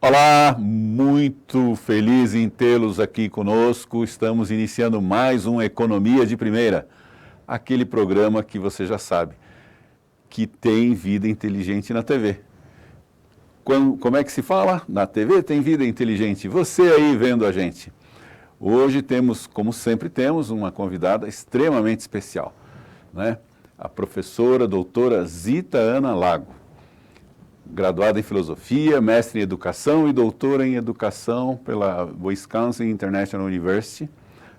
Olá, muito feliz em tê-los aqui conosco. Estamos iniciando mais um Economia de Primeira, aquele programa que você já sabe, que tem vida inteligente na TV. Como é que se fala? Na TV tem vida inteligente. Você aí vendo a gente. Hoje temos, como sempre temos, uma convidada extremamente especial, né? A professora doutora Zita Ana Lago. Graduada em Filosofia, mestre em Educação e doutora em Educação pela Wisconsin International University.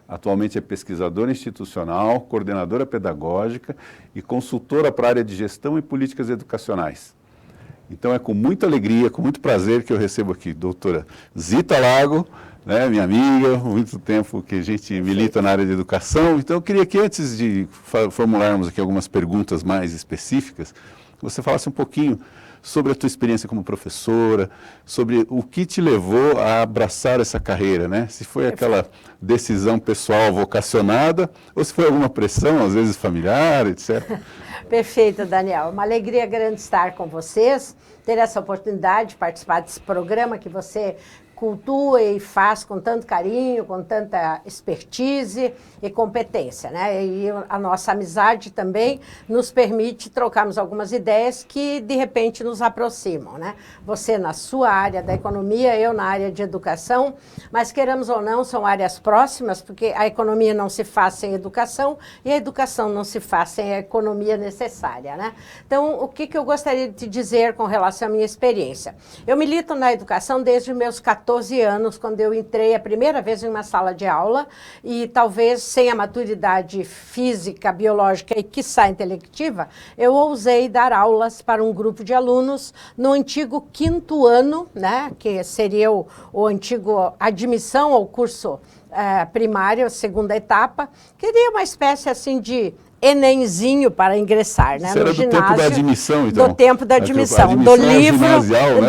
Atualmente é pesquisadora institucional, coordenadora pedagógica e consultora para a área de gestão e políticas educacionais. Então é com muita alegria, com muito prazer que eu recebo aqui doutora Zita Lago, né, minha amiga, há muito tempo que a gente milita na área de educação. Então eu queria que antes de formularmos aqui algumas perguntas mais específicas, você falasse um pouquinho sobre a tua experiência como professora, sobre o que te levou a abraçar essa carreira, né? Se foi aquela decisão pessoal vocacionada ou se foi alguma pressão, às vezes familiar, etc. Perfeito, Daniel. Uma alegria grande estar com vocês, ter essa oportunidade de participar desse programa que você cultua e faz com tanto carinho, com tanta expertise e competência, né? E a nossa amizade também nos permite trocarmos algumas ideias que, de repente, nos aproximam, né? Você na sua área da economia, eu na área de educação, mas queiramos ou não, são áreas próximas, porque a economia não se faz sem educação e a educação não se faz sem a economia necessária, né? Então, o que eu gostaria de te dizer com relação à minha experiência? Eu milito na educação desde meus 14 anos, quando eu entrei a primeira vez em uma sala de aula e talvez sem a maturidade física, biológica e quiçá intelectiva, eu ousei dar aulas para um grupo de alunos no antigo 5º ano, né, que seria o antigo admissão ao curso primário, segunda etapa, que seria uma espécie assim de Enemzinho para ingressar, né? Isso era do tempo da admissão, então? Do tempo da admissão, do livro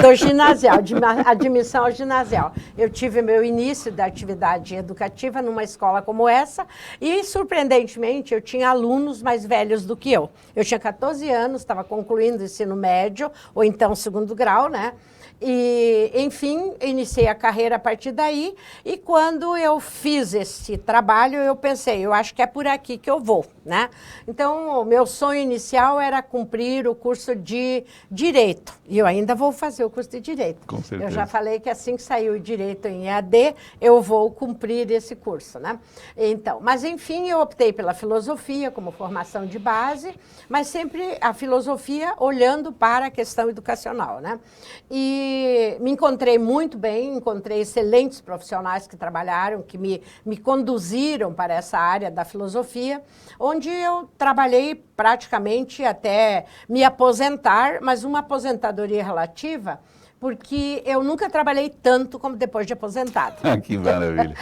do ginasial, de admissão ao ginasial. Eu tive meu início da atividade educativa numa escola como essa e, surpreendentemente, eu tinha alunos mais velhos do que eu. Eu tinha 14 anos, estava concluindo o ensino médio, ou então segundo grau, né? E, enfim, iniciei a carreira a partir daí e quando eu fiz esse trabalho, eu pensei, eu acho que é por aqui que eu vou, né? Então, o meu sonho inicial era cumprir o curso de Direito e eu ainda vou fazer o curso de Direito. Com certeza. Eu já falei que assim que sair o Direito em EAD, eu vou cumprir esse curso, né? Então, mas enfim, eu optei pela filosofia como formação de base, mas sempre a filosofia olhando para a questão educacional, né? E me encontrei muito bem, encontrei excelentes profissionais que trabalharam, que me conduziram para essa área da filosofia, onde eu trabalhei praticamente até me aposentar, mas uma aposentadoria relativa, porque eu nunca trabalhei tanto como depois de aposentada. Que maravilha.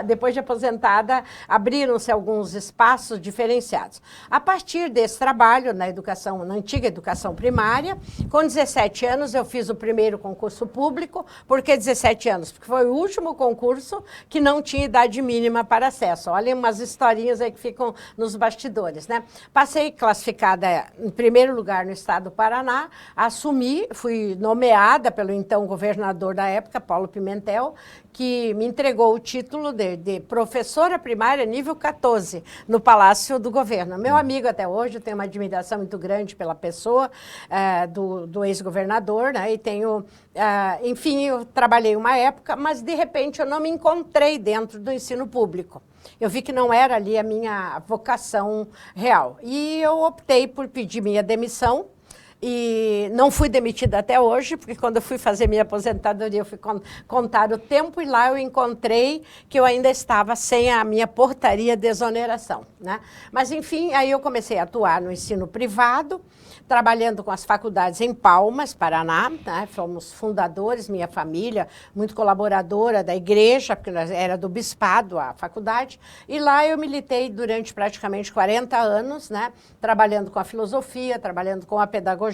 Depois de aposentada, abriram-se alguns espaços diferenciados. A partir desse trabalho na educação, na antiga educação primária, com 17 anos eu fiz o primeiro concurso público. Por que 17 anos? Porque foi o último concurso que não tinha idade mínima para acesso. Olha umas historinhas aí que ficam nos bastidores, né? Passei classificada em primeiro lugar no estado do Paraná, assumi, fui nomeada pelo então governador da época, Paulo Pimentel, que me entregou o título de professora primária nível 14 no Palácio do Governo. Meu amigo até hoje, eu tenho uma admiração muito grande pela pessoa do ex-governador, né? E tenho, enfim, eu trabalhei uma época, mas de repente eu não me encontrei dentro do ensino público. Eu vi que não era ali a minha vocação real. E eu optei por pedir minha demissão. E não fui demitida até hoje, porque quando eu fui fazer minha aposentadoria, eu fui contar o tempo e lá eu encontrei que eu ainda estava sem a minha portaria de exoneração, né? Mas, enfim, aí eu comecei a atuar no ensino privado, trabalhando com as faculdades em Palmas, Paraná, né? Fomos fundadores, minha família, muito colaboradora da igreja, porque era do bispado a faculdade, e lá eu militei durante praticamente 40 anos, né? Trabalhando com a filosofia, trabalhando com a pedagogia,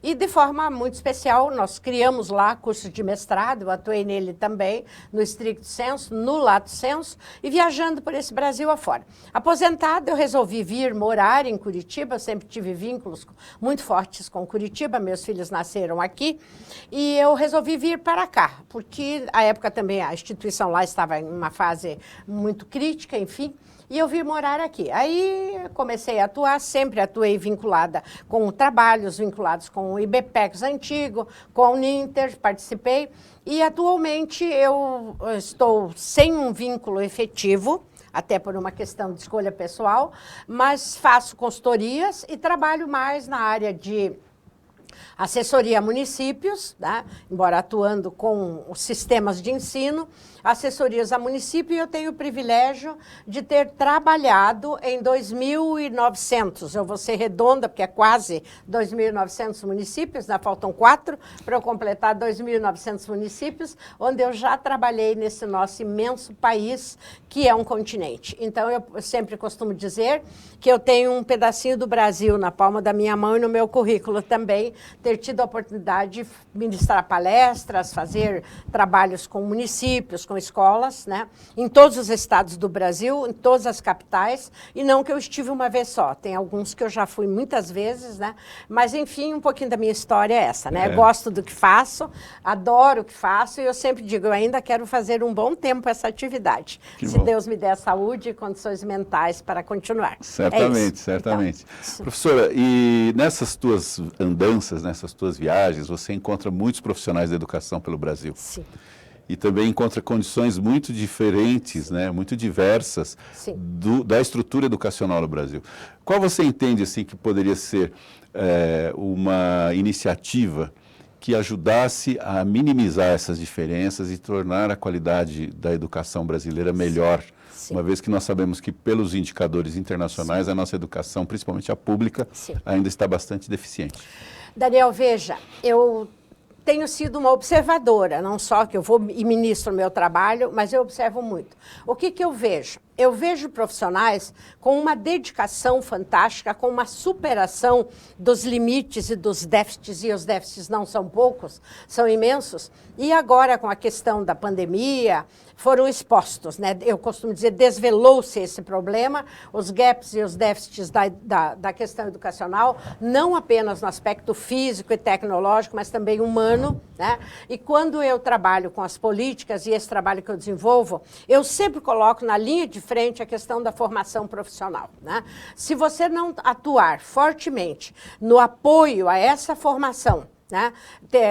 e de forma muito especial, nós criamos lá curso de mestrado, eu atuei nele também, no stricto sensu, no lato sensu, e viajando por esse Brasil afora. Aposentei aposentada, eu resolvi vir morar em Curitiba, eu sempre tive vínculos muito fortes com Curitiba, meus filhos nasceram aqui, e eu resolvi vir para cá, porque à época também a instituição lá estava em uma fase muito crítica, enfim, e eu vim morar aqui. Aí comecei a atuar, sempre atuei vinculada com trabalhos vinculados com o IBPEX antigo, com a Uninter, participei, e atualmente eu estou sem um vínculo efetivo, até por uma questão de escolha pessoal, mas faço consultorias e trabalho mais na área de assessoria a municípios, né? Embora atuando com os sistemas de ensino, assessorias a município, e eu tenho o privilégio de ter trabalhado em 2.900, eu vou ser redonda, porque é quase 2.900 municípios, né? Faltam 4 para eu completar 2.900 municípios, onde eu já trabalhei nesse nosso imenso país, que é um continente. Então, eu sempre costumo dizer que eu tenho um pedacinho do Brasil na palma da minha mão e no meu currículo também, ter tido a oportunidade de ministrar palestras, fazer trabalhos com municípios, com escolas, né, em todos os estados do Brasil, em todas as capitais, e não que eu estive uma vez só, tem alguns que eu já fui muitas vezes, né, mas enfim, um pouquinho da minha história é essa, né, gosto do que faço, adoro o que faço, e eu sempre digo, eu ainda quero fazer um bom tempo essa atividade, se Deus me der saúde e condições mentais para continuar. Certamente, certamente. Então, professora, e nessas tuas andanças, nessas tuas viagens, você encontra muitos profissionais da educação pelo Brasil. Sim. E também encontra condições muito diferentes, né, muito diversas da estrutura educacional no Brasil. Qual você entende assim, que poderia ser uma iniciativa que ajudasse a minimizar essas diferenças e tornar a qualidade da educação brasileira melhor? Sim. Uma vez que nós sabemos que, pelos indicadores internacionais, a nossa educação, principalmente a pública, ainda está bastante deficiente. Daniel, veja, eu tenho sido uma observadora, não só que eu vou e ministro o meu trabalho, mas eu observo muito. O que eu vejo? Eu vejo profissionais com uma dedicação fantástica, com uma superação dos limites e dos déficits, e os déficits não são poucos, são imensos. E agora, com a questão da pandemia, foram expostos, né? Eu costumo dizer, desvelou-se esse problema, os gaps e os déficits da questão educacional, não apenas no aspecto físico e tecnológico, mas também humano, né? E quando eu trabalho com as políticas, e esse trabalho que eu desenvolvo, eu sempre coloco na linha de frente a questão da formação profissional, né? Se você não atuar fortemente no apoio a essa formação, né,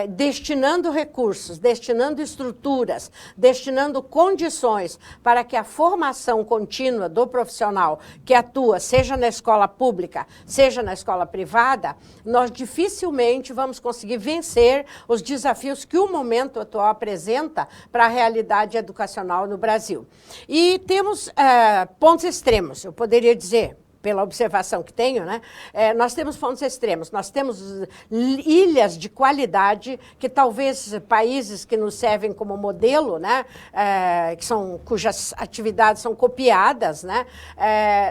destinando recursos, destinando estruturas, destinando condições para que a formação contínua do profissional que atua, seja na escola pública, seja na escola privada, nós dificilmente vamos conseguir vencer os desafios que o momento atual apresenta para a realidade educacional no Brasil. E temos pontos extremos, eu poderia dizer, pela observação que tenho, né, nós temos pontos extremos, nós temos ilhas de qualidade que talvez países que nos servem como modelo, né, cujas atividades são copiadas, né,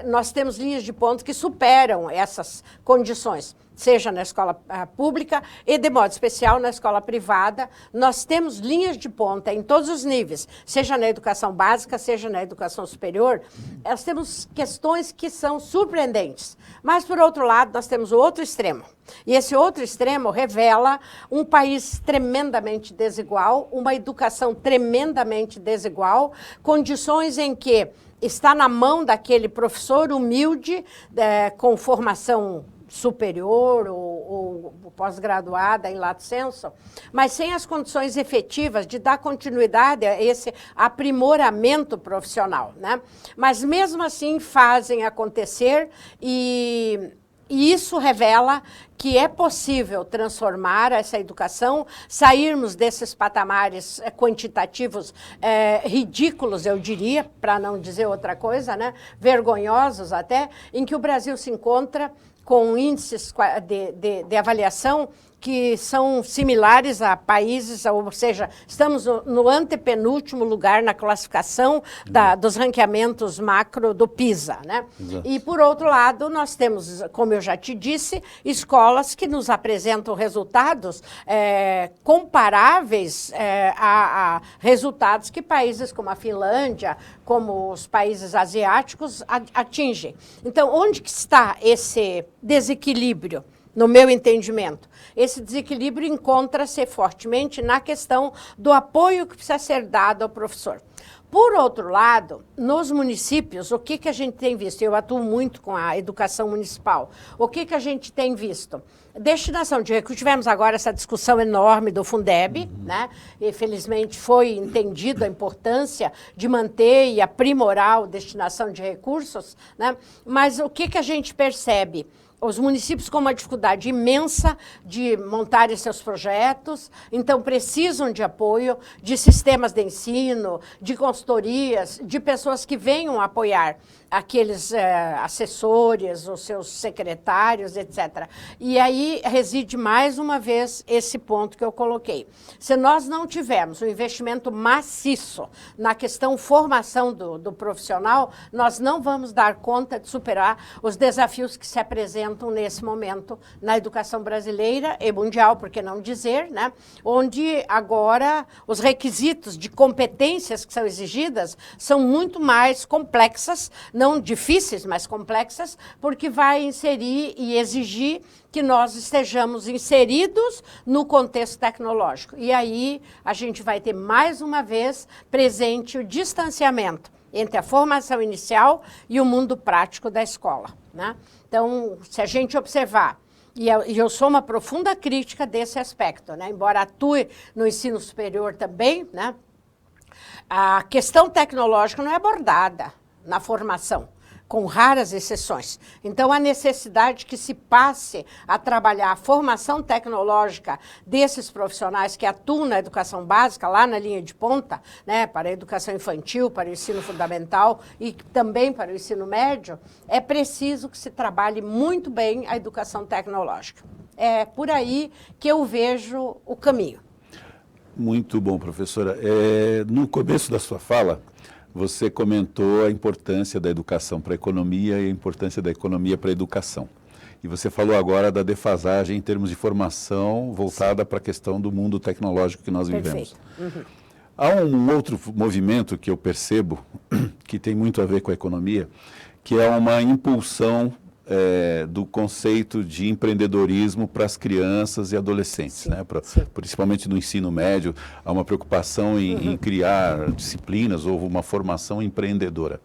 nós temos linhas de ponto que superam essas condições, seja na escola pública e, de modo especial, na escola privada. Nós temos linhas de ponta em todos os níveis, seja na educação básica, seja na educação superior. Nós temos questões que são surpreendentes. Mas, por outro lado, nós temos o outro extremo. E esse outro extremo revela um país tremendamente desigual, uma educação tremendamente desigual, condições em que está na mão daquele professor humilde, com formação superior ou pós-graduada em lato sensu, mas sem as condições efetivas de dar continuidade a esse aprimoramento profissional, né? Mas mesmo assim fazem acontecer e isso revela que é possível transformar essa educação, sairmos desses patamares quantitativos ridículos, eu diria, para não dizer outra coisa, né? Vergonhosos até, em que o Brasil se encontra com índices de avaliação que são similares a países, ou seja, estamos no antepenúltimo lugar na classificação dos ranqueamentos macro do PISA, né? E, por outro lado, nós temos, como eu já te disse, escolas que nos apresentam resultados comparáveis a resultados que países como a Finlândia, como os países asiáticos atingem. Então, onde que está esse desequilíbrio? No meu entendimento, esse desequilíbrio encontra-se fortemente na questão do apoio que precisa ser dado ao professor. Por outro lado, nos municípios, o que a gente tem visto? Eu atuo muito com a educação municipal. O que a gente tem visto? Destinação de recursos. Tivemos agora essa discussão enorme do Fundeb, né? E, felizmente, foi entendido a importância de manter e aprimorar a destinação de recursos, né? Mas o que a gente percebe? Os municípios com uma dificuldade imensa de montarem seus projetos, então precisam de apoio, de sistemas de ensino, de consultorias, de pessoas que venham apoiar aqueles assessores, os seus secretários, etc. E aí reside mais uma vez esse ponto que eu coloquei. Se nós não tivermos um investimento maciço na questão formação do profissional, nós não vamos dar conta de superar os desafios que se apresentam nesse momento na educação brasileira e mundial, por que não dizer, né? Onde agora os requisitos de competências que são exigidas são muito mais complexas, não difíceis, mas complexas, porque vai inserir e exigir que nós estejamos inseridos no contexto tecnológico. E aí a gente vai ter mais uma vez presente o distanciamento entre a formação inicial e o mundo prático da escola, né? Então, se a gente observar, e eu sou uma profunda crítica desse aspecto, né? Embora atue no ensino superior também, né? A questão tecnológica não é abordada na formação, com raras exceções. Então, a necessidade que se passe a trabalhar a formação tecnológica desses profissionais que atuam na educação básica, lá na linha de ponta, né, para a educação infantil, para o ensino fundamental e também para o ensino médio, é preciso que se trabalhe muito bem a educação tecnológica. É por aí que eu vejo o caminho. Muito bom, professora. No começo da sua fala, você comentou a importância da educação para a economia e a importância da economia para a educação. E você falou agora da defasagem em termos de formação voltada para a questão do mundo tecnológico que nós vivemos. Uhum. Há um outro movimento que eu percebo, que tem muito a ver com a economia, que é uma impulsão do conceito de empreendedorismo para as crianças e adolescentes, né? Principalmente no ensino médio, há uma preocupação em criar disciplinas ou uma formação empreendedora.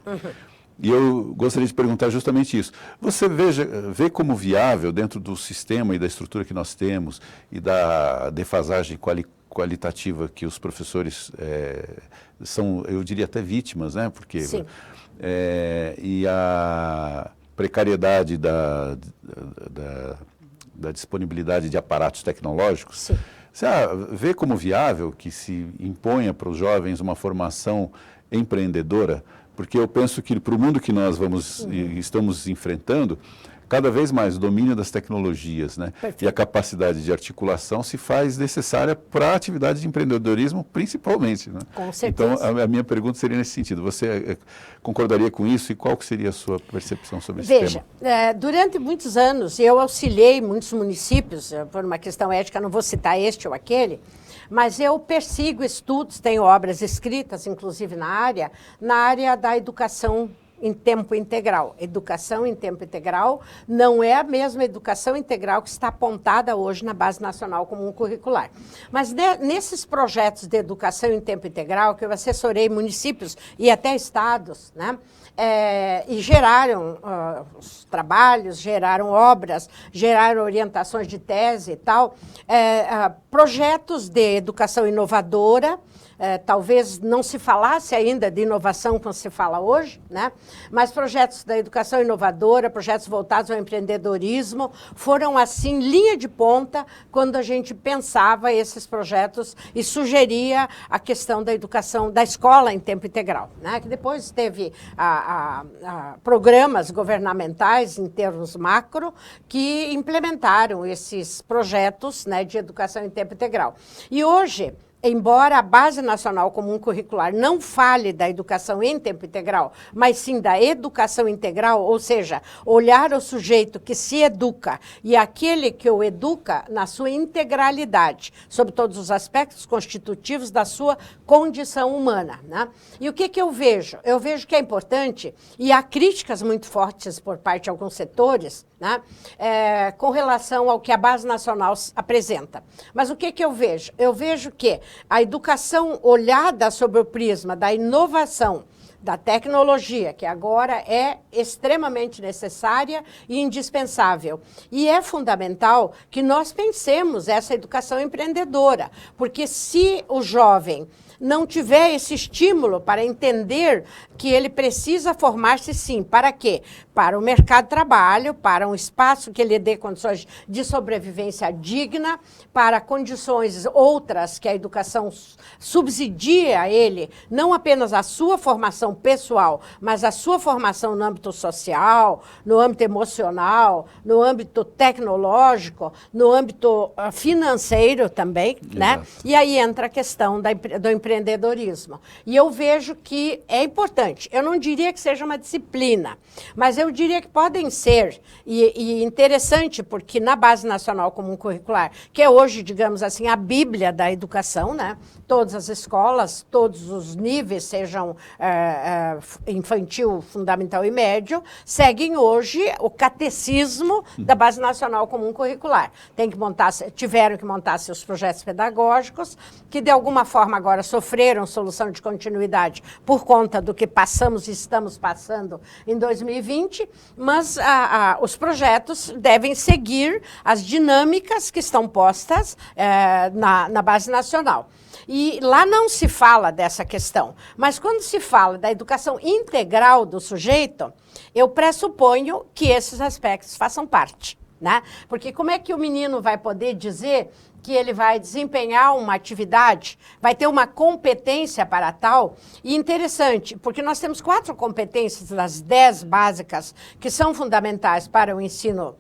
E eu gostaria de perguntar justamente isso. Você vê como viável, dentro do sistema e da estrutura que nós temos, e da defasagem qualitativa que os professores são, eu diria até vítimas, né? Porque, e a precariedade da disponibilidade de aparatos tecnológicos, você vê como viável que se imponha para os jovens uma formação empreendedora? Porque eu penso que para o mundo que nós estamos enfrentando, cada vez mais o domínio das tecnologias, né, e a capacidade de articulação se faz necessária para a atividade de empreendedorismo, principalmente, né? Com certeza. Então, a minha pergunta seria nesse sentido. Você concordaria com isso e qual que seria a sua percepção sobre esse tema? Veja, durante muitos anos eu auxiliei muitos municípios, por uma questão ética, não vou citar este ou aquele, mas eu persigo estudos, tenho obras escritas, inclusive na área da educação em tempo integral. Educação em tempo integral não é a mesma educação integral que está apontada hoje na Base Nacional Comum Curricular. Mas nesses projetos de educação em tempo integral, que eu assessorei municípios e até estados, né? E geraram os trabalhos, geraram obras, geraram orientações de tese e tal, projetos de educação inovadora. Talvez não se falasse ainda de inovação como se fala hoje, né? Mas projetos da educação inovadora, projetos voltados ao empreendedorismo, foram, assim, linha de ponta quando a gente pensava esses projetos e sugeria a questão da educação, da escola em tempo integral, né? Que depois teve programas governamentais em termos macro que implementaram esses projetos, né, de educação em tempo integral. E hoje, embora a Base Nacional Comum Curricular não fale da educação em tempo integral, mas sim da educação integral, ou seja, olhar o sujeito que se educa e aquele que o educa na sua integralidade, sob todos os aspectos constitutivos da sua condição humana, né? E o que eu vejo? Eu vejo que é importante, e há críticas muito fortes por parte de alguns setores, né, com relação ao que a Base Nacional apresenta. Mas o que eu vejo? Eu vejo que a educação olhada sob o prisma da inovação, da tecnologia, que agora é extremamente necessária e indispensável. E é fundamental que nós pensemos essa educação empreendedora, porque se o jovem não tiver esse estímulo para entender que ele precisa formar-se sim, para quê? Para o mercado de trabalho, para um espaço que lhe dê condições de sobrevivência digna, para condições outras que a educação subsidia a ele, não apenas a sua formação pessoal, mas a sua formação no âmbito social, no âmbito emocional, no âmbito tecnológico, no âmbito financeiro também, né? E aí entra a questão do empreendedorismo. E eu vejo que é importante. Eu não diria que seja uma disciplina, mas eu diria que podem ser, e interessante, porque na Base Nacional Comum Curricular, que é hoje, digamos assim, a bíblia da educação, né? Todas as escolas, todos os níveis, sejam infantil, fundamental e médio, seguem hoje o catecismo da Base Nacional Comum Curricular. Tiveram que montar seus projetos pedagógicos, que de alguma forma agora sofreram solução de continuidade por conta do que passamos e estamos passando em 2020, mas os projetos devem seguir as dinâmicas que estão postas na Base Nacional. E lá não se fala dessa questão, mas quando se fala da educação integral do sujeito, eu pressuponho que esses aspectos façam parte, né? Porque como é que o menino vai poder dizer que ele vai desempenhar uma atividade, vai ter uma competência para tal? E interessante, porque nós temos 4 competências das 10 básicas que são fundamentais para o ensino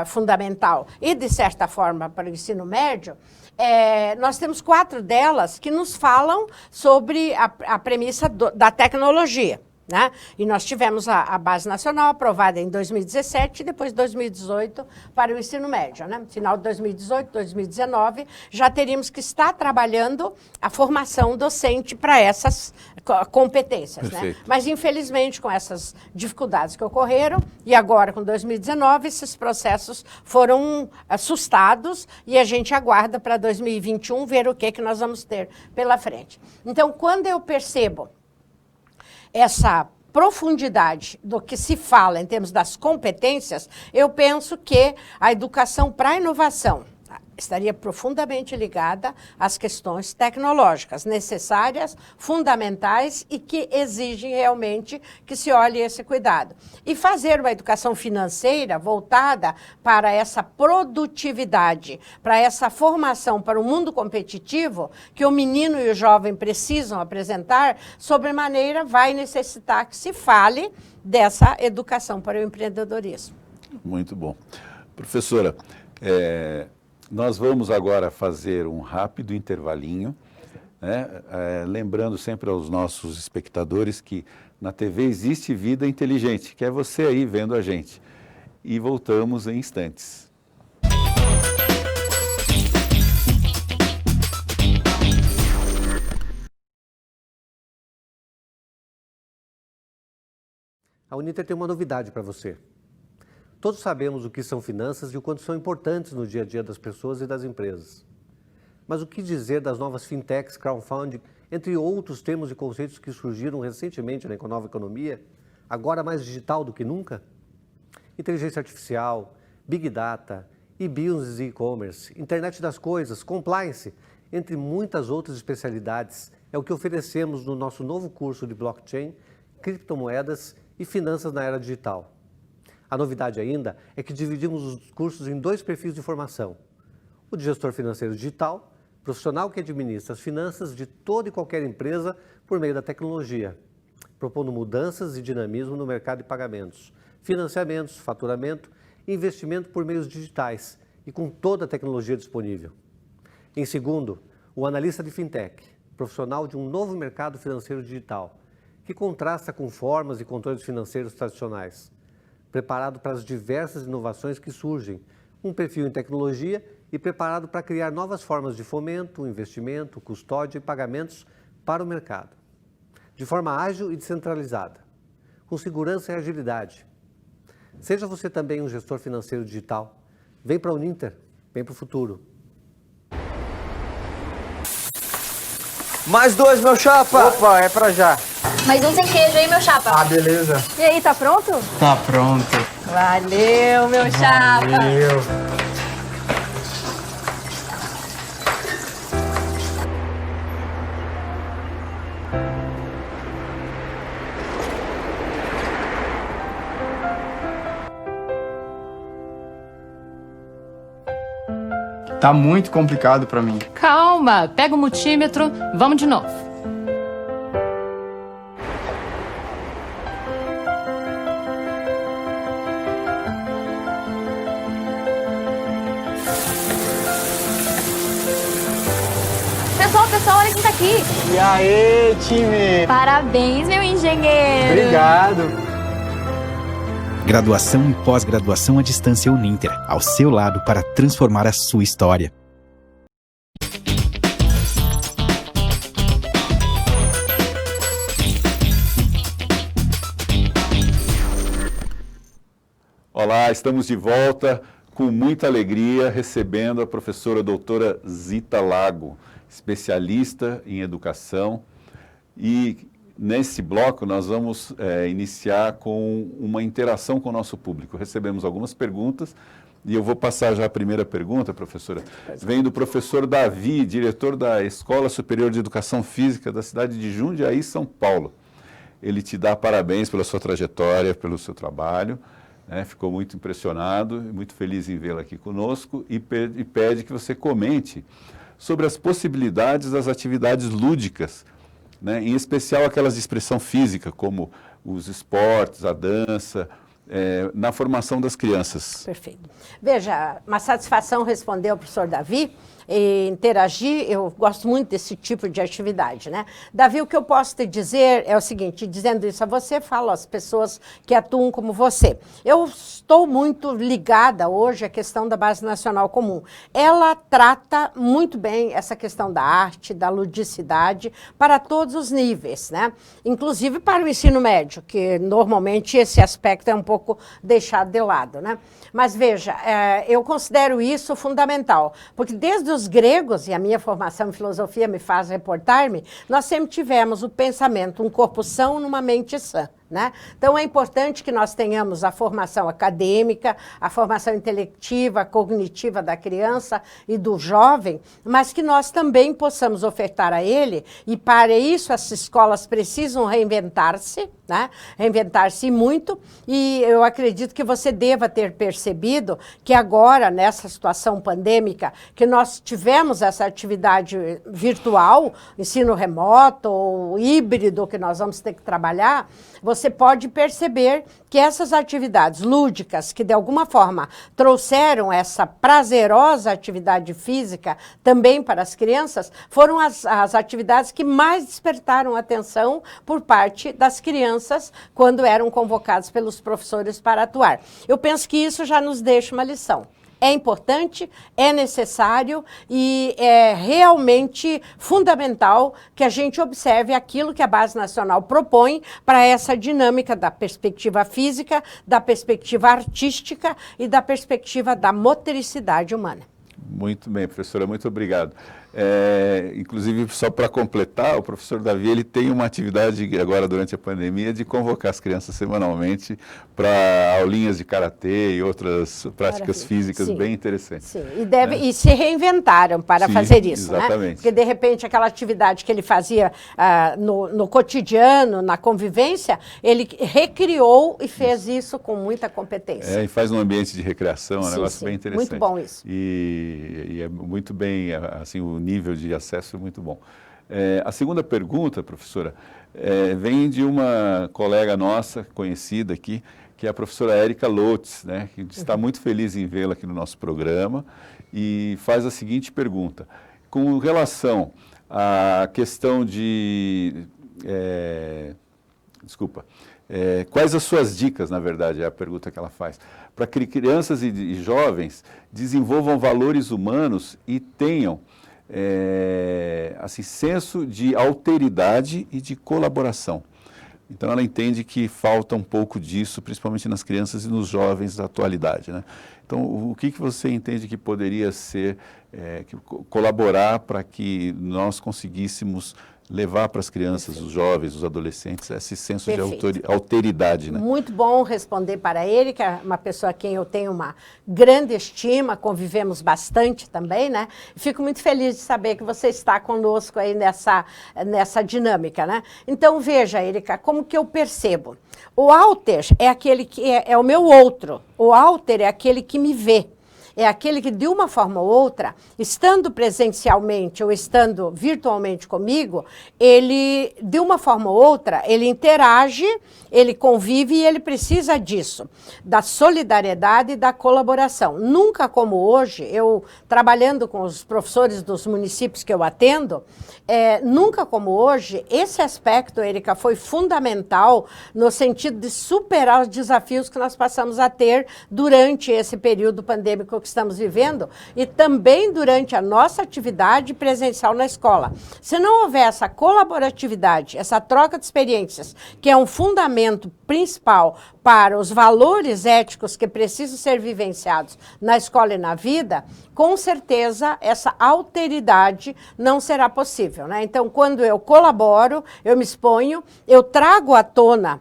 fundamental e, de certa forma, para o ensino médio. Nós temos 4 delas que nos falam sobre a premissa da tecnologia, né? E nós tivemos a Base Nacional aprovada em 2017 e depois 2018 para o ensino médio, né? Final de 2018, 2019, já teríamos que estar trabalhando a formação docente para essas competências, né? Mas, infelizmente, com essas dificuldades que ocorreram, e agora com 2019, esses processos foram assustados e a gente aguarda para 2021 ver o que nós vamos ter pela frente. Então, quando eu percebo essa profundidade do que se fala em termos das competências, eu penso que a educação para a inovação estaria profundamente ligada às questões tecnológicas necessárias, fundamentais e que exigem realmente que se olhe esse cuidado. E fazer uma educação financeira voltada para essa produtividade, para essa formação para o mundo competitivo que o menino e o jovem precisam apresentar, sobremaneira vai necessitar que se fale dessa educação para o empreendedorismo. Muito bom. Professora, nós vamos agora fazer um rápido intervalinho, né? Lembrando sempre aos nossos espectadores que na TV existe vida inteligente, que é você aí vendo a gente. E voltamos em instantes. A Uniter tem uma novidade para você. Todos sabemos o que são finanças e o quanto são importantes no dia a dia das pessoas e das empresas. Mas o que dizer das novas fintechs, crowdfunding, entre outros termos e conceitos que surgiram recentemente na nova economia, agora mais digital do que nunca? Inteligência artificial, Big Data, e-business e e-commerce, internet das coisas, compliance, entre muitas outras especialidades, é o que oferecemos no nosso novo curso de blockchain, criptomoedas e finanças na era digital. A novidade ainda é que dividimos os cursos em 2 perfis de formação. O de gestor financeiro digital, profissional que administra as finanças de toda e qualquer empresa por meio da tecnologia, propondo mudanças e dinamismo no mercado de pagamentos, financiamentos, faturamento e investimento por meios digitais e com toda a tecnologia disponível. Em segundo, o analista de fintech, profissional de um novo mercado financeiro digital, que contrasta com formas e controles financeiros tradicionais, preparado para as diversas inovações que surgem, um perfil em tecnologia e preparado para criar novas formas de fomento, investimento, custódia e pagamentos para o mercado, de forma ágil e descentralizada, com segurança e agilidade. Seja você também um gestor financeiro digital. Vem para a Uninter, vem para o futuro. Mais 2, meu chapa! Opa, é pra já. Mais um sem queijo aí, meu chapa. Ah, beleza. E aí, tá pronto? Tá pronto. Valeu, meu chapa. Valeu. Tá muito complicado pra mim. Calma, pega o multímetro, vamos de novo. Pessoal, olha quem tá aqui. E aí, time? Parabéns, meu engenheiro. Obrigado. Graduação e pós-graduação à distância Uninter, ao seu lado para transformar a sua história. Olá, estamos de volta com muita alegria recebendo a professora doutora Zita Lago, especialista em educação. E nesse bloco nós vamos iniciar com uma interação com o nosso público. Recebemos algumas perguntas e eu vou passar já a primeira pergunta, professora. Vem do professor Davi, diretor da Escola Superior de Educação Física da cidade de Jundiaí, São Paulo. Ele te dá parabéns pela sua trajetória, pelo seu trabalho. Ficou muito impressionado, muito feliz em vê-la aqui conosco e pede que você comente sobre as possibilidades das atividades lúdicas, em especial aquelas de expressão física, como os esportes, a dança, na formação das crianças. Perfeito. Veja, uma satisfação responder ao professor Davi e interagir. Eu gosto muito desse tipo de atividade, né? Davi, o que eu posso te dizer é o seguinte, dizendo isso a você, falo às pessoas que atuam como você. Eu estou muito ligada hoje à questão da Base Nacional Comum. Ela trata muito bem essa questão da arte, da ludicidade, para todos os níveis, né? Inclusive para o ensino médio, que normalmente esse aspecto é um pouco deixado de lado, né? Mas veja, eu considero isso fundamental, porque desde os gregos, e a minha formação em filosofia me faz reportar-me, nós sempre tivemos o pensamento, um corpo são numa mente sã. Né? Então, é importante que nós tenhamos a formação acadêmica, a formação intelectiva, cognitiva da criança e do jovem, mas que nós também possamos ofertar a ele, e para isso as escolas precisam reinventar-se, né? Reinventar-se muito, e eu acredito que você deva ter percebido que agora, nessa situação pandêmica, que nós tivemos essa atividade virtual, ensino remoto ou híbrido que nós vamos ter que trabalhar, você pode perceber que essas atividades lúdicas, que de alguma forma trouxeram essa prazerosa atividade física também para as crianças, foram as atividades que mais despertaram atenção por parte das crianças quando eram convocadas pelos professores para atuar. Eu penso que isso já nos deixa uma lição. É importante, é necessário e é realmente fundamental que a gente observe aquilo que a Base Nacional propõe para essa dinâmica da perspectiva física, da perspectiva artística e da perspectiva da motricidade humana. Muito bem, professora, muito obrigado. Inclusive, só para completar, o professor Davi ele tem uma atividade agora durante a pandemia de convocar as crianças semanalmente para aulinhas de karatê e outras práticas físicas Sim. bem interessantes. Sim, e se reinventaram para Sim, fazer isso, exatamente. né? Porque, de repente, aquela atividade que ele fazia no cotidiano, na convivência, ele recriou e fez isso com muita competência. E faz num ambiente de recreação, é um negócio bem interessante. Muito bom isso. E é muito bem, assim, o nível de acesso é muito bom. A segunda pergunta, professora, vem de uma colega nossa, conhecida aqui, que é a professora Érica Lotz, né, que está muito feliz em vê-la aqui no nosso programa, e faz a seguinte pergunta. Com relação à questão de... quais as suas dicas, na verdade, é a pergunta que ela faz, para que crianças e jovens desenvolvam valores humanos e tenham assim, senso de alteridade e de colaboração. Então, ela entende que falta um pouco disso, principalmente nas crianças e nos jovens da atualidade, né? Então, o que você entende que poderia ser, colaborar para que nós conseguíssemos levar para as crianças, os jovens, os adolescentes, esse senso de alteridade, né? Muito bom responder para ele, que é uma pessoa a quem eu tenho uma grande estima, convivemos bastante também, né? Fico muito feliz de saber que você está conosco aí nessa dinâmica, né? Então, veja, Érica, como que eu percebo? O Alter é aquele que é o meu outro. O Alter é aquele que me vê. É aquele que, de uma forma ou outra, estando presencialmente ou estando virtualmente comigo, ele, de uma forma ou outra, ele interage, ele convive e ele precisa disso, da solidariedade e da colaboração. Nunca como hoje, eu trabalhando com os professores dos municípios que eu atendo, nunca como hoje, esse aspecto, Érica, foi fundamental no sentido de superar os desafios que nós passamos a ter durante esse período pandêmico que estamos vivendo e também durante a nossa atividade presencial na escola. Se não houver essa colaboratividade, essa troca de experiências, que é um fundamento principal para os valores éticos que precisam ser vivenciados na escola e na vida, com certeza essa alteridade não será possível, né? Então, quando eu colaboro, eu me exponho, eu trago à tona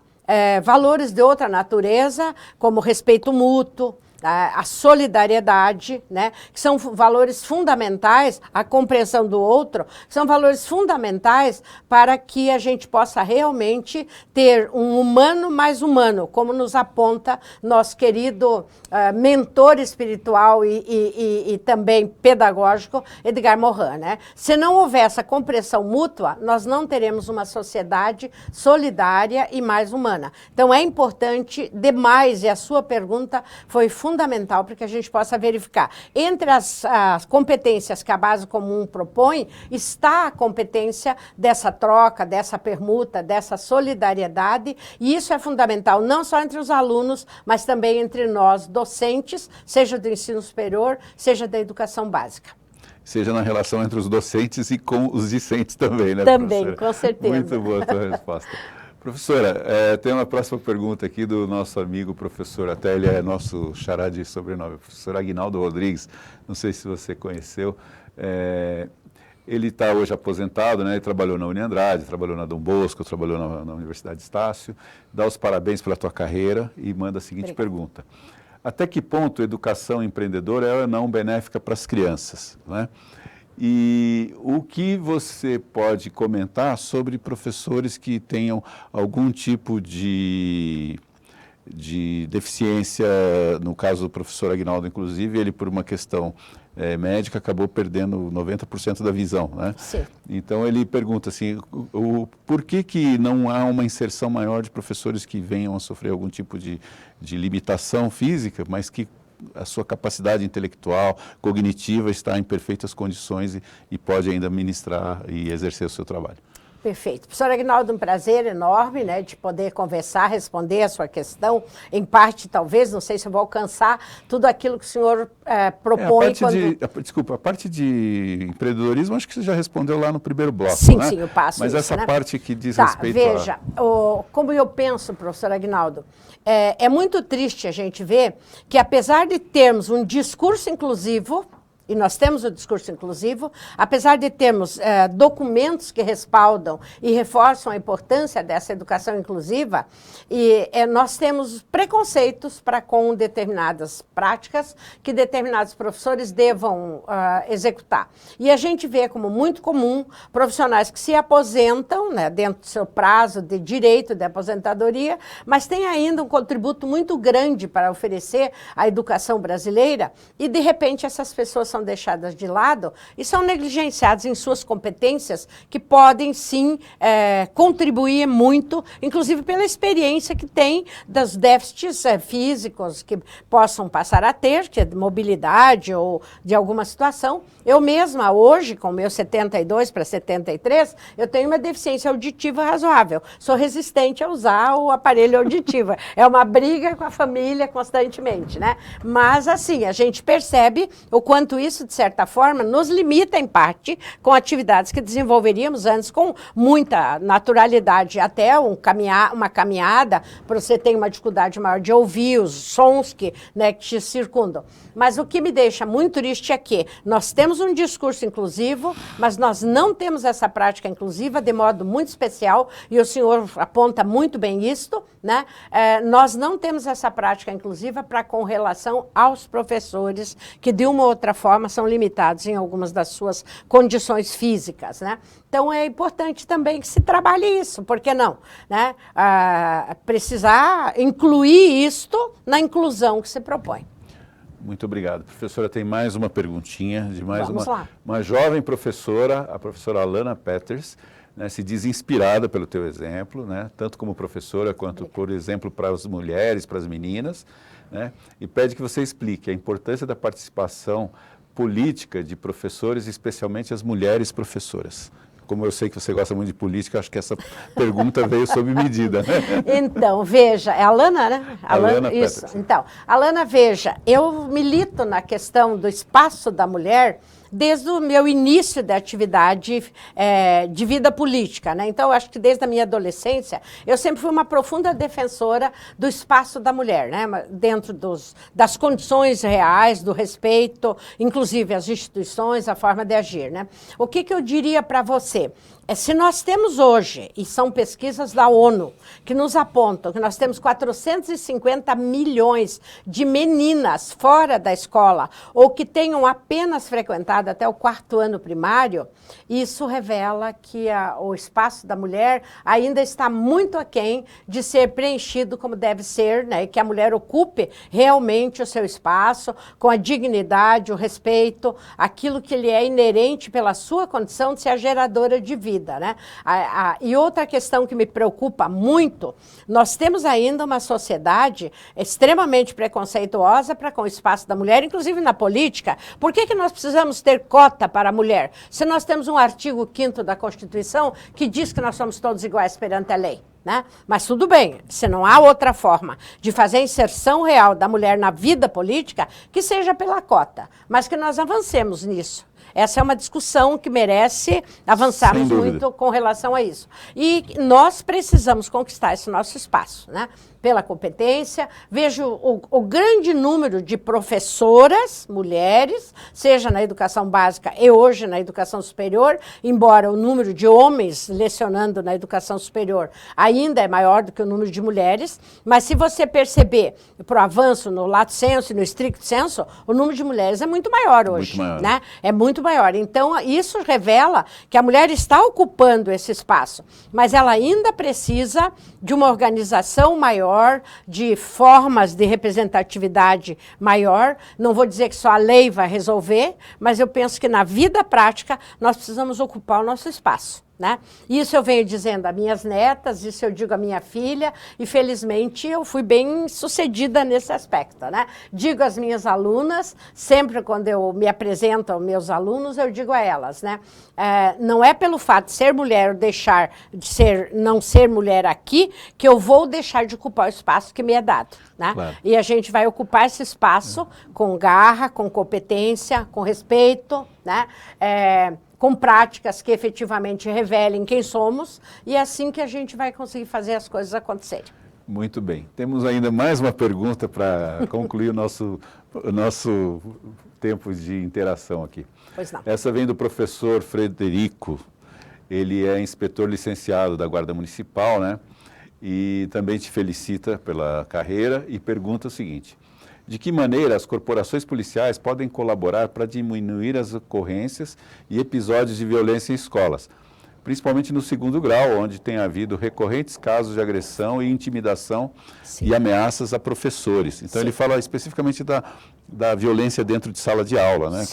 valores de outra natureza, como respeito mútuo, a solidariedade, né, que são valores fundamentais, a compreensão do outro, são valores fundamentais para que a gente possa realmente ter um humano mais humano, como nos aponta nosso querido mentor espiritual e também pedagógico, Edgar Morin, né? Se não houver essa compreensão mútua, nós não teremos uma sociedade solidária e mais humana. Então, é importante demais, e a sua pergunta foi fundamental para que a gente possa verificar. Entre as competências que a base comum propõe, está a competência dessa troca, dessa permuta, dessa solidariedade, e isso é fundamental não só entre os alunos, mas também entre nós, docentes, seja do ensino superior, seja da educação básica. Seja na relação entre os docentes e com os discentes também, né, também, professora? Com certeza. Muito boa a sua resposta. Professora, tem uma próxima pergunta aqui do nosso amigo professor, até ele é nosso xará de sobrenome, o professor Aguinaldo Rodrigues, não sei se você conheceu, ele está hoje aposentado, né? Ele trabalhou na Uniandrade, trabalhou na Dom Bosco, trabalhou na Universidade de Estácio, dá os parabéns pela tua carreira e manda a seguinte pergunta. Até que ponto a educação empreendedora é ou não benéfica para as crianças, né? E o que você pode comentar sobre professores que tenham algum tipo de deficiência, no caso do professor Aguinaldo, inclusive, ele por uma questão médica acabou perdendo 90% da visão, né? Sim. Então ele pergunta assim, por que não há uma inserção maior de professores que venham a sofrer algum tipo de limitação física, mas que a sua capacidade intelectual, cognitiva está em perfeitas condições e pode ainda ministrar e exercer o seu trabalho. Perfeito. Professor Aguinaldo, um prazer enorme, né, de poder conversar, responder a sua questão, em parte, talvez, não sei se eu vou alcançar tudo aquilo que o senhor propõe. Desculpa, a parte de empreendedorismo, acho que você já respondeu lá no primeiro bloco, sim, né? Sim, eu passo Mas isso, essa né? parte que diz tá, respeito veja, como eu penso, professor Aguinaldo, é muito triste a gente ver que, apesar de termos um discurso inclusivo, e nós temos o discurso inclusivo, apesar de termos documentos que respaldam e reforçam a importância dessa educação inclusiva, nós temos preconceitos para com determinadas práticas que determinados professores devam executar. E a gente vê como muito comum profissionais que se aposentam, né, dentro do seu prazo de direito de aposentadoria, mas têm ainda um contributo muito grande para oferecer à educação brasileira e, de repente, essas pessoas são deixadas de lado e são negligenciadas em suas competências que podem, sim, contribuir muito, inclusive pela experiência que tem dos déficits físicos que possam passar a ter, que é de mobilidade ou de alguma situação. Eu mesma, hoje, com meus 72 para 73, eu tenho uma deficiência auditiva razoável. Sou resistente a usar o aparelho auditivo. É uma briga com a família constantemente, né? Mas, assim, a gente percebe o quanto isso, de certa forma, nos limita, em parte, com atividades que desenvolveríamos antes com muita naturalidade. Até uma caminhada, para você ter uma dificuldade maior de ouvir os sons que te circundam. Mas o que me deixa muito triste é que nós temos um discurso inclusivo, mas nós não temos essa prática inclusiva de modo muito especial, e o senhor aponta muito bem isto, né? Nós não temos essa prática inclusiva com relação aos professores, que de uma ou outra forma são limitados em algumas das suas condições físicas, né? Então é importante também que se trabalhe isso, por que não? Né? Precisar incluir isto na inclusão que se propõe. Muito obrigado. Professora, tem mais uma perguntinha de mais lá. Uma jovem professora, a professora Alana Peters, né, se diz inspirada pelo teu exemplo, né, tanto como professora quanto, por exemplo, para as mulheres, para as meninas, né, e pede que você explique a importância da participação política de professores, especialmente as mulheres professoras. Como eu sei que você gosta muito de política, acho que essa pergunta veio sob medida, né? Então, veja, é a Alana, né? Alana isso. Peters. Então, Alana, veja, eu milito na questão do espaço da mulher desde o meu início da atividade de vida política, né? Então, eu acho que desde a minha adolescência, eu sempre fui uma profunda defensora do espaço da mulher, né? Dentro das condições reais, do respeito, inclusive às instituições, a forma de agir, né? O que eu diria para você? Se nós temos hoje, e são pesquisas da ONU, que nos apontam que nós temos 450 milhões de meninas fora da escola, ou que tenham apenas frequentado até o 4º ano primário, isso revela que o espaço da mulher ainda está muito aquém de ser preenchido como deve ser, né? E que a mulher ocupe realmente o seu espaço, com a dignidade, o respeito, aquilo que lhe é inerente pela sua condição de ser a geradora de vida. Né? E outra questão que me preocupa muito, nós temos ainda uma sociedade extremamente preconceituosa para com o espaço da mulher, inclusive na política. Por que nós precisamos ter cota para a mulher, se nós temos um artigo 5º da Constituição que diz que nós somos todos iguais perante a lei? Né? Mas tudo bem, se não há outra forma de fazer a inserção real da mulher na vida política, que seja pela cota, mas que nós avancemos nisso. Essa é uma discussão que merece avançarmos muito com relação a isso. E nós precisamos conquistar esse nosso espaço, né? Pela competência. Vejo o grande número de professoras, mulheres, seja na educação básica e hoje na educação superior, embora o número de homens lecionando na educação superior ainda é maior do que o número de mulheres, mas se você perceber para o avanço no lato sensu e no stricto sensu, o número de mulheres é muito maior hoje. Muito maior. Né? É muito maior. Então, isso revela que a mulher está ocupando esse espaço, mas ela ainda precisa de uma organização maior, de formas de representatividade maior. Não vou dizer que só a lei vai resolver, mas eu penso que na vida prática nós precisamos ocupar o nosso espaço. Né? Isso eu venho dizendo às minhas netas, isso eu digo à minha filha, e felizmente eu fui bem sucedida nesse aspecto. Né? Digo às minhas alunas, sempre quando eu me apresento aos meus alunos, eu digo a elas, né? Não é pelo fato de ser mulher ou deixar de não ser mulher aqui, que eu vou deixar de ocupar o espaço que me é dado. Né? Claro. E a gente vai ocupar esse espaço com garra, com competência, com respeito, né? Com práticas que efetivamente revelem quem somos, e é assim que a gente vai conseguir fazer as coisas acontecerem. Muito bem. Temos ainda mais uma pergunta para concluir o nosso tempo de interação aqui. Pois não. Essa vem do professor Frederico. Ele é inspetor licenciado da Guarda Municipal, né? E também te felicita pela carreira e pergunta o seguinte: de que maneira as corporações policiais podem colaborar para diminuir as ocorrências e episódios de violência em escolas, principalmente no 2º grau, onde tem havido recorrentes casos de agressão e intimidação e ameaças a professores. Então, ele fala especificamente da violência dentro de sala de aula, né?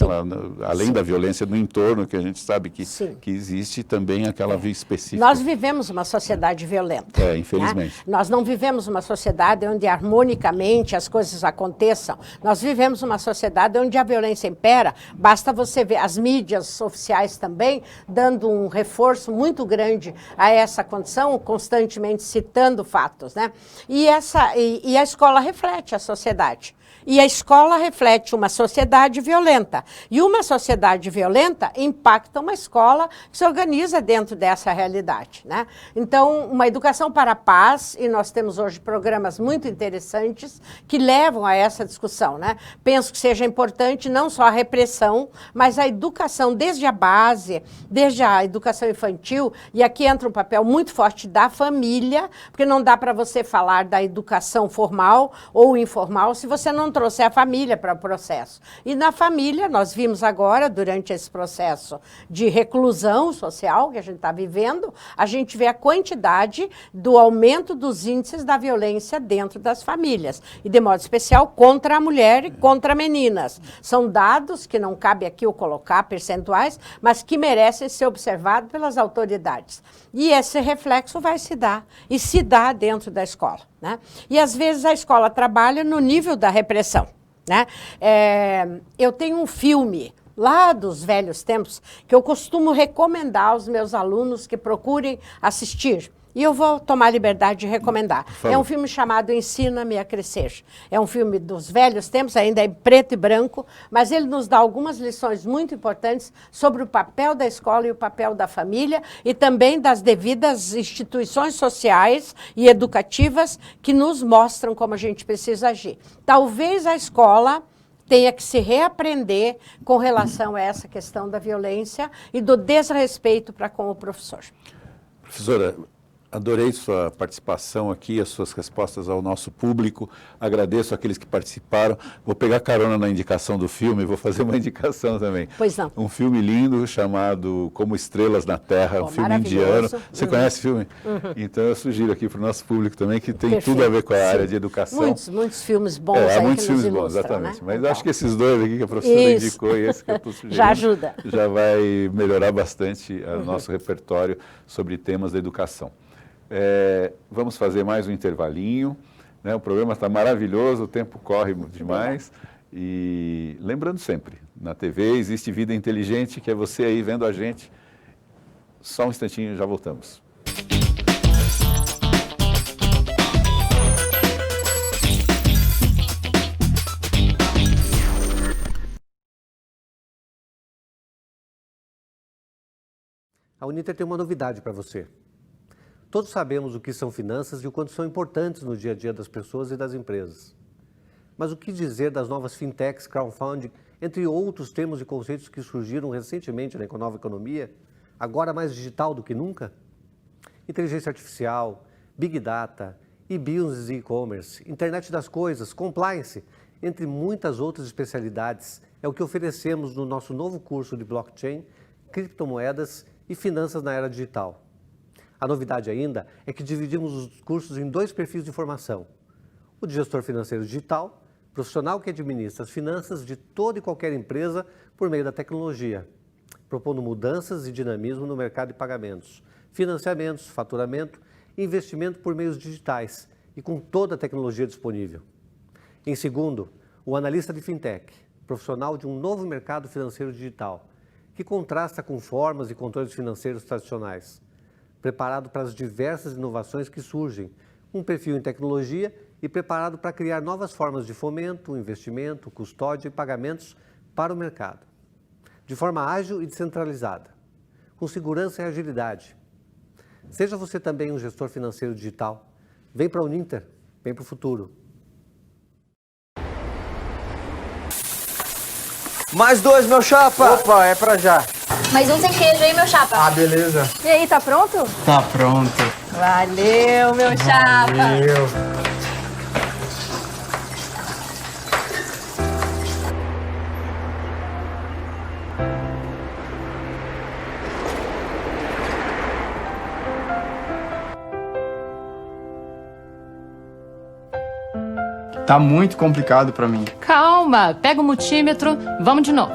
Além da violência no entorno, que a gente sabe que existe também aquela via específica. Nós vivemos uma sociedade violenta. Infelizmente. Né? Nós não vivemos uma sociedade onde harmonicamente as coisas aconteçam. Nós vivemos uma sociedade onde a violência impera. Basta você ver as mídias oficiais também dando um reforço muito grande a essa condição, constantemente citando fatos, né? E a escola reflete a sociedade. E a escola reflete uma sociedade violenta. E uma sociedade violenta impacta uma escola que se organiza dentro dessa realidade, né? Então, uma educação para a paz, e nós temos hoje programas muito interessantes que levam a essa discussão, né? Penso que seja importante não só a repressão, mas a educação desde a base, desde a educação infantil, e aqui entra um papel muito forte da família, porque não dá para você falar da educação formal ou informal se você não trouxer a família para o processo. E na família, nós vimos agora, durante esse processo de reclusão social que a gente está vivendo, a gente vê a quantidade do aumento dos índices da violência dentro das famílias, e de modo especial contra a mulher e contra meninas. São dados que não cabe aqui eu colocar percentuais, mas que merecem ser observados pelas autoridades. E esse reflexo vai se dar, e se dá dentro da escola, né? E às vezes a escola trabalha no nível da repressão, né? Eu tenho um filme lá dos velhos tempos que eu costumo recomendar aos meus alunos que procurem assistir. E eu vou tomar a liberdade de recomendar. É um filme chamado Ensina-me a Crescer. É um filme dos velhos tempos, ainda é em preto e branco, mas ele nos dá algumas lições muito importantes sobre o papel da escola e o papel da família, e também das devidas instituições sociais e educativas que nos mostram como a gente precisa agir. Talvez a escola tenha que se reaprender com relação a essa questão da violência e do desrespeito para com o professor. Professora, adorei sua participação aqui, as suas respostas ao nosso público. Agradeço àqueles que participaram. Vou pegar carona na indicação do filme, vou fazer uma indicação também. Pois não. Um filme lindo chamado Como Estrelas na Terra, um filme indiano. Você conhece o filme? Então eu sugiro aqui para o nosso público também, que tem tudo a ver com a área de educação. Muitos filmes bons aí muitos que nos filmes bons, ilustram, exatamente. né? Mas então, acho que esses dois aqui que a professora indicou e esse que eu estou sugerindo já ajuda. Já vai melhorar bastante o nosso repertório sobre temas da educação. Vamos fazer mais um intervalinho, né? O programa está maravilhoso, o tempo corre demais. E lembrando sempre, na TV existe vida inteligente, que é você aí vendo a gente. Só um instantinho, já voltamos. A Uninter tem uma novidade para você. Todos sabemos o que são finanças e o quanto são importantes no dia a dia das pessoas e das empresas. Mas o que dizer das novas fintechs, crowdfunding, entre outros termos e conceitos que surgiram recentemente na nova economia, agora mais digital do que nunca? Inteligência artificial, Big Data, e-business e e-commerce, internet das coisas, compliance, entre muitas outras especialidades, é o que oferecemos no nosso novo curso de blockchain, criptomoedas e finanças na era digital. A novidade ainda é que dividimos os cursos em 2 perfis de formação. O de gestor financeiro digital, profissional que administra as finanças de toda e qualquer empresa por meio da tecnologia, propondo mudanças e dinamismo no mercado de pagamentos, financiamentos, faturamento e investimento por meios digitais e com toda a tecnologia disponível. Em segundo, o analista de fintech, profissional de um novo mercado financeiro digital, que contrasta com formas e controles financeiros tradicionais, preparado para as diversas inovações que surgem, um perfil em tecnologia e preparado para criar novas formas de fomento, investimento, custódia e pagamentos para o mercado. De forma ágil e descentralizada, com segurança e agilidade. Seja você também um gestor financeiro digital, Vem para a Uninter, vem para o futuro. Mais 2, meu chapa. Opa, é pra já. Mais um sem queijo aí, meu chapa. Ah, beleza. E aí, tá pronto? Tá pronto. Valeu, meu chapa. Valeu. Tá muito complicado pra mim. Calma, pega o multímetro, vamos de novo.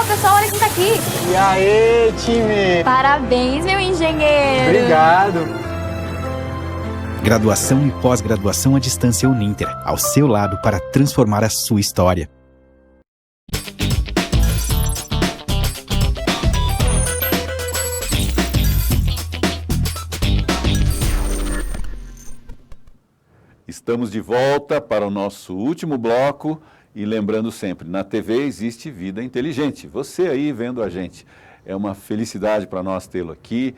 Pessoal, olha quem tá aqui. E aí, time? Parabéns, meu engenheiro. Obrigado. Graduação e pós-graduação à distância Uninter, ao seu lado para transformar a sua história. Estamos de volta para o nosso último bloco e lembrando sempre, na TV existe vida inteligente. Você aí vendo a gente, é uma felicidade para nós tê-lo aqui.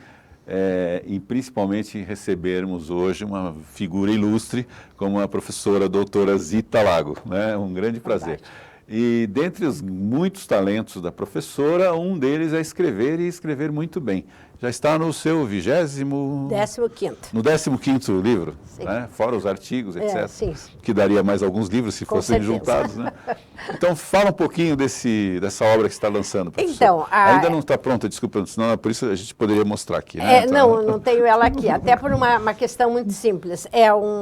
E principalmente recebermos hoje uma figura ilustre como a professora doutora Zita Lago, né? Um grande prazer. E dentre os muitos talentos da professora, um deles é escrever e escrever muito bem. Já está no seu 15º. No 15º livro, Sim. né? Fora os artigos, etc. Sim. Que daria mais alguns livros se Com fossem certeza. juntados, né? Então, fala um pouquinho dessa obra que você está lançando, professor. Então, Ainda não está pronta, desculpa, senão por isso a gente poderia mostrar aqui, né? Não tenho ela aqui, até por uma questão muito simples.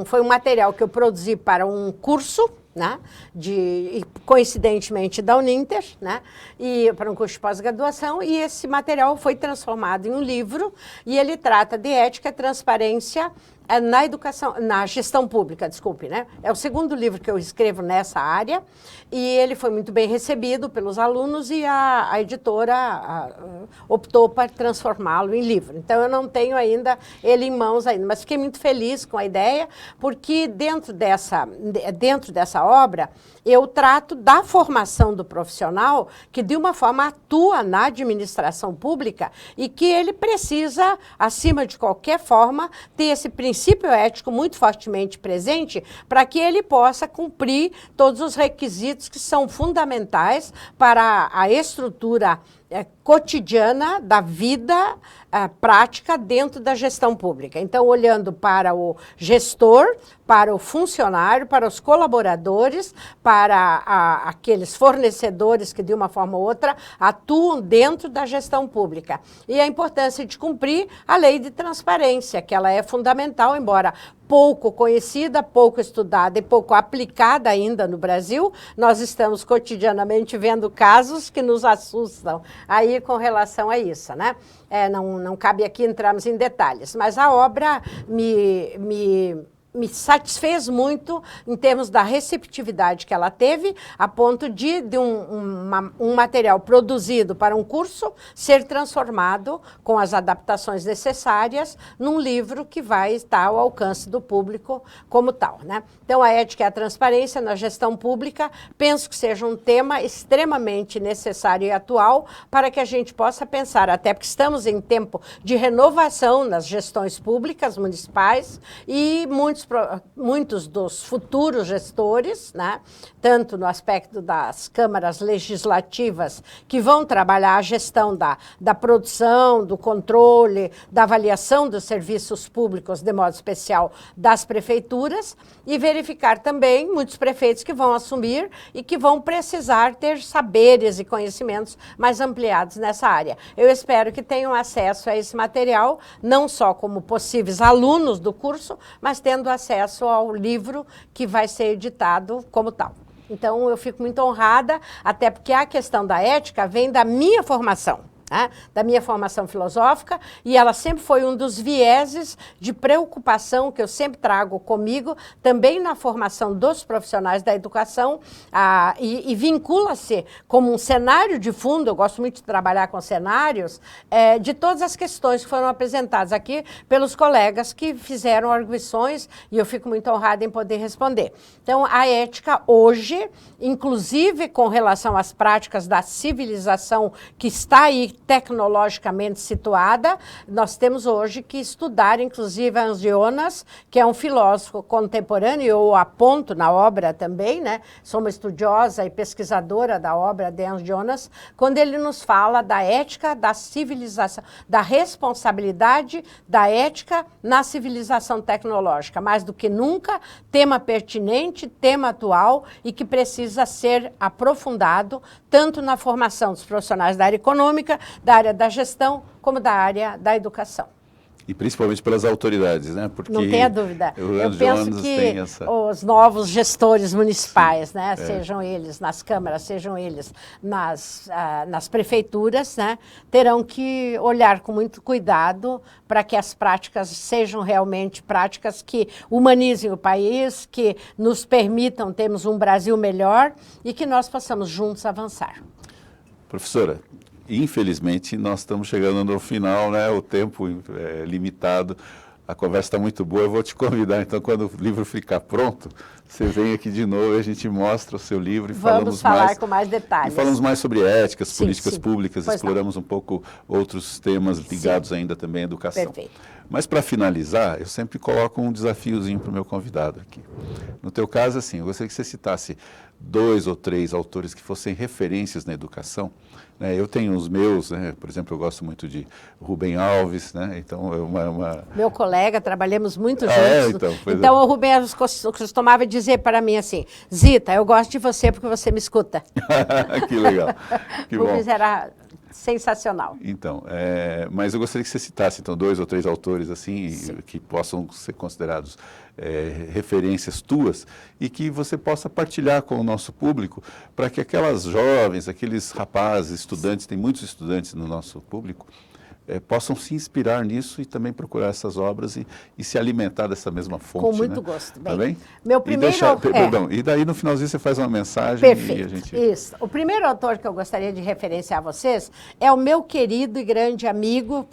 Foi um material que eu produzi para um curso, né, coincidentemente da Uninter, né, e para um curso de pós-graduação, e esse material foi transformado em um livro, e ele trata de ética e transparência na educação, na gestão pública, desculpe, né? É o segundo livro que eu escrevo nessa área, e ele foi muito bem recebido pelos alunos, e a editora optou para transformá-lo em livro. Então, eu não tenho ainda ele em mãos ainda, mas fiquei muito feliz com a ideia, porque dentro dessa obra, eu trato da formação do profissional que, de uma forma, atua na administração pública e que ele precisa, acima de qualquer forma, ter esse princípio ético muito fortemente presente para que ele possa cumprir todos os requisitos que são fundamentais para a estrutura cotidiana da vida prática dentro da gestão pública. Então, olhando para o gestor, para o funcionário, para os colaboradores, para aqueles fornecedores que, de uma forma ou outra, atuam dentro da gestão pública. E a importância de cumprir a lei de transparência, que ela é fundamental, embora pouco conhecida, pouco estudada e pouco aplicada ainda no Brasil. Nós estamos cotidianamente vendo casos que nos assustam aí com relação a isso, né? Não cabe aqui entrarmos em detalhes, mas a obra me satisfez muito em termos da receptividade que ela teve, a ponto de um material produzido para um curso ser transformado, com as adaptações necessárias, num livro que vai estar ao alcance do público como tal, né? Então, a ética e a transparência na gestão pública, penso que seja um tema extremamente necessário e atual para que a gente possa pensar, até porque estamos em tempo de renovação nas gestões públicas municipais e muitos dos futuros gestores, né, tanto no aspecto das câmaras legislativas, que vão trabalhar a gestão da produção, do controle, da avaliação dos serviços públicos, de modo especial das prefeituras, e verificar também muitos prefeitos que vão assumir e que vão precisar ter saberes e conhecimentos mais ampliados nessa área. Eu espero que tenham acesso a esse material, não só como possíveis alunos do curso, mas tendo acesso ao livro que vai ser editado como tal. Então, eu fico muito honrada, até porque a questão da ética vem da minha formação. né, da minha formação filosófica, e ela sempre foi um dos vieses de preocupação que eu sempre trago comigo, também na formação dos profissionais da educação, e vincula-se como um cenário de fundo, eu gosto muito de trabalhar com cenários, de todas as questões que foram apresentadas aqui pelos colegas que fizeram arguições, e eu fico muito honrada em poder responder. Então, a ética hoje, inclusive com relação às práticas da civilização que está aí tecnologicamente situada, nós temos hoje que estudar, inclusive, Hans Jonas, que é um filósofo contemporâneo, eu aponto na obra também, né? Sou uma estudiosa e pesquisadora da obra de Hans Jonas, quando ele nos fala da ética da civilização, da responsabilidade da ética na civilização tecnológica, mais do que nunca, tema pertinente, tema atual e que precisa ser aprofundado, tanto na formação dos profissionais da área econômica, da área da gestão, como da área da educação. E principalmente pelas autoridades, né? Porque não tenha dúvida. Eu penso Jonas que os novos gestores municipais, né, sejam eles nas câmaras, sejam eles nas prefeituras, né, terão que olhar com muito cuidado para que as práticas sejam realmente práticas que humanizem o país, que nos permitam termos um Brasil melhor e que nós possamos juntos avançar. Professora, infelizmente, nós estamos chegando no final, né? O tempo é limitado, a conversa está muito boa. Eu vou te convidar, então, quando o livro ficar pronto, você vem aqui de novo e a gente mostra o seu livro e vamos falar com mais detalhes. E falamos mais sobre éticas, políticas sim. públicas, Pois exploramos um pouco outros temas ligados ainda também à educação. Perfeito. Mas, para finalizar, eu sempre coloco um desafiozinho para o meu convidado aqui. No teu caso, assim, eu gostaria que você citasse 2 ou 3 autores que fossem referências na educação. Eu tenho os meus, né? Por exemplo, eu gosto muito de Rubem Alves, né? Então, Meu colega, trabalhamos muito juntos. Então, o Rubem Alves costumava dizer para mim assim, Zita, eu gosto de você porque você me escuta. Que legal, que bom. Rubens era sensacional. Então, mas eu gostaria que você citasse, então, 2 ou 3 autores, assim, que possam ser considerados referências tuas e que você possa partilhar com o nosso público para que aquelas jovens, aqueles rapazes, estudantes, tem muitos estudantes no nosso público, possam se inspirar nisso e também procurar essas obras e se alimentar dessa mesma fonte. Com muito né? gosto. Tá bem? Meu primeiro... Perdão, e daí no finalzinho você faz uma mensagem. Perfeito, e a gente... isso. O primeiro autor que eu gostaria de referenciar a vocês é o meu querido e grande amigo,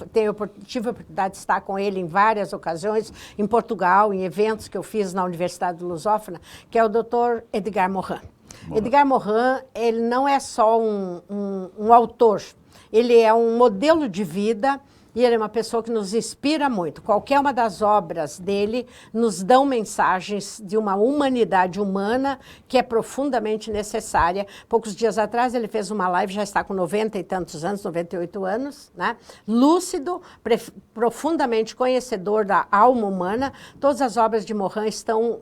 tive a oportunidade de estar com ele em várias ocasiões, em Portugal, em eventos que eu fiz na Universidade de Lusófona, que é o Dr. Edgar Morin. Edgar Morin, ele não é só um autor, ele é um modelo de vida e ele é uma pessoa que nos inspira muito. Qualquer uma das obras dele nos dão mensagens de uma humanidade humana que é profundamente necessária. Poucos dias atrás ele fez uma live, já está com 90 e tantos anos, 98 anos, né? Lúcido, profundamente conhecedor da alma humana. Todas as obras de Morin estão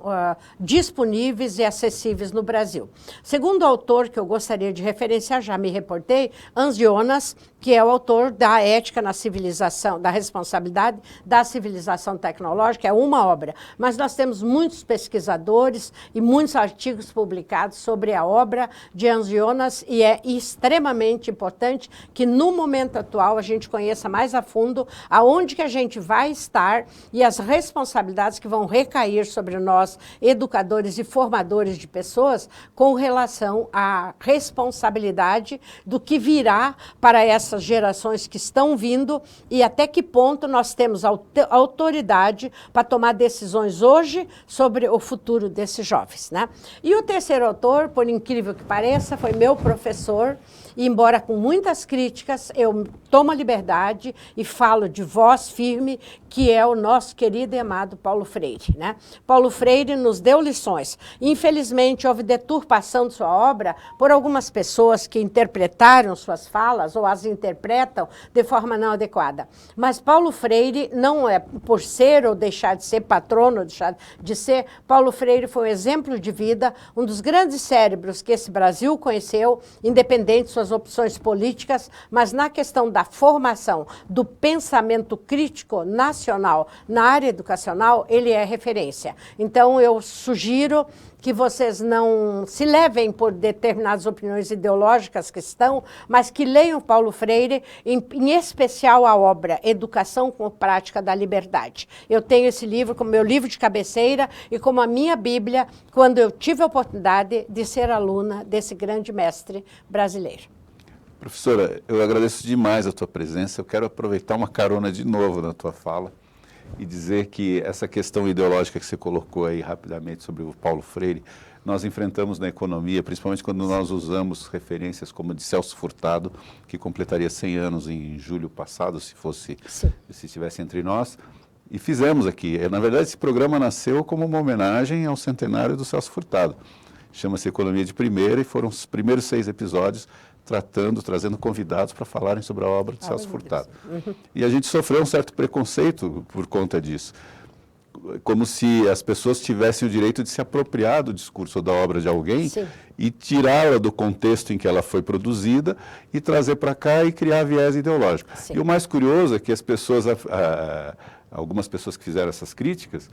disponíveis e acessíveis no Brasil. Segundo autor que eu gostaria de referenciar, já me reportei, Hans Jonas, que é o autor da Ética na Civilização, da Responsabilidade da Civilização Tecnológica, é uma obra. Mas nós temos muitos pesquisadores e muitos artigos publicados sobre a obra de Hans Jonas e é extremamente importante que no momento atual a gente conheça mais a fundo aonde que a gente vai estar e as responsabilidades que vão recair sobre nós, educadores e formadores de pessoas, com relação à responsabilidade do que virá para essas gerações que estão vindo e até que ponto nós temos autoridade para tomar decisões hoje sobre o futuro desses jovens, né? E o terceiro autor, por incrível que pareça, foi meu professor, e embora com muitas críticas, eu tomo a liberdade e falo de voz firme, que é o nosso querido e amado Paulo Freire, né? Paulo Freire nos deu lições. Infelizmente, houve deturpação de sua obra por algumas pessoas que interpretaram suas falas ou as interpretam de forma não adequada. Mas Paulo Freire não é por ser ou deixar de ser patrono, deixar de ser, Paulo Freire foi um exemplo de vida, um dos grandes cérebros que esse Brasil conheceu, independente de suas opções políticas, mas na questão da formação do pensamento crítico nacional na área educacional, ele é referência. Então, eu sugiro que vocês não se levem por determinadas opiniões ideológicas que estão, mas que leiam Paulo Freire, em especial a obra Educação com Prática da Liberdade. Eu tenho esse livro como meu livro de cabeceira e como a minha Bíblia, quando eu tive a oportunidade de ser aluna desse grande mestre brasileiro. Professora, eu agradeço demais a tua presença. Eu quero aproveitar uma carona de novo na tua fala e dizer que essa questão ideológica que você colocou aí rapidamente sobre o Paulo Freire, nós enfrentamos na economia, principalmente quando nós usamos referências como a de Celso Furtado, que completaria 100 anos em julho passado, se estivesse entre nós, e fizemos aqui. Na verdade, esse programa nasceu como uma homenagem ao centenário do Celso Furtado. Chama-se Economia de Primeira e foram os primeiros 6 episódios trazendo convidados para falarem sobre a obra de Celso Furtado. E a gente sofreu um certo preconceito por conta disso, como se as pessoas tivessem o direito de se apropriar do discurso ou da obra de alguém e tirá-la do contexto em que ela foi produzida e trazer para cá e criar viés ideológico. E o mais curioso é que as pessoas, algumas pessoas que fizeram essas críticas,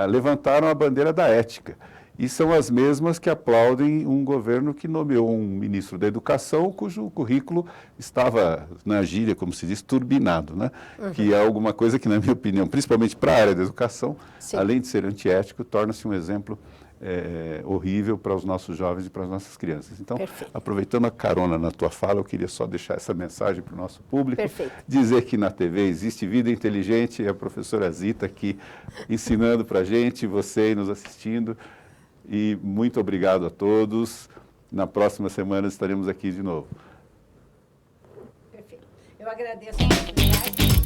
levantaram a bandeira da ética. E são as mesmas que aplaudem um governo que nomeou um ministro da Educação cujo currículo estava, na gíria, como se diz, turbinado, né? Que é alguma coisa que, na minha opinião, principalmente para a área da educação, além de ser antiético, torna-se um exemplo horrível para os nossos jovens e para as nossas crianças. Então, aproveitando a carona na tua fala, eu queria só deixar essa mensagem para o nosso público, dizer que na TV existe vida inteligente, e a professora Zita aqui ensinando para a gente, você aí nos assistindo. E muito obrigado a todos. Na próxima semana estaremos aqui de novo. Perfeito. Eu agradeço a oportunidade.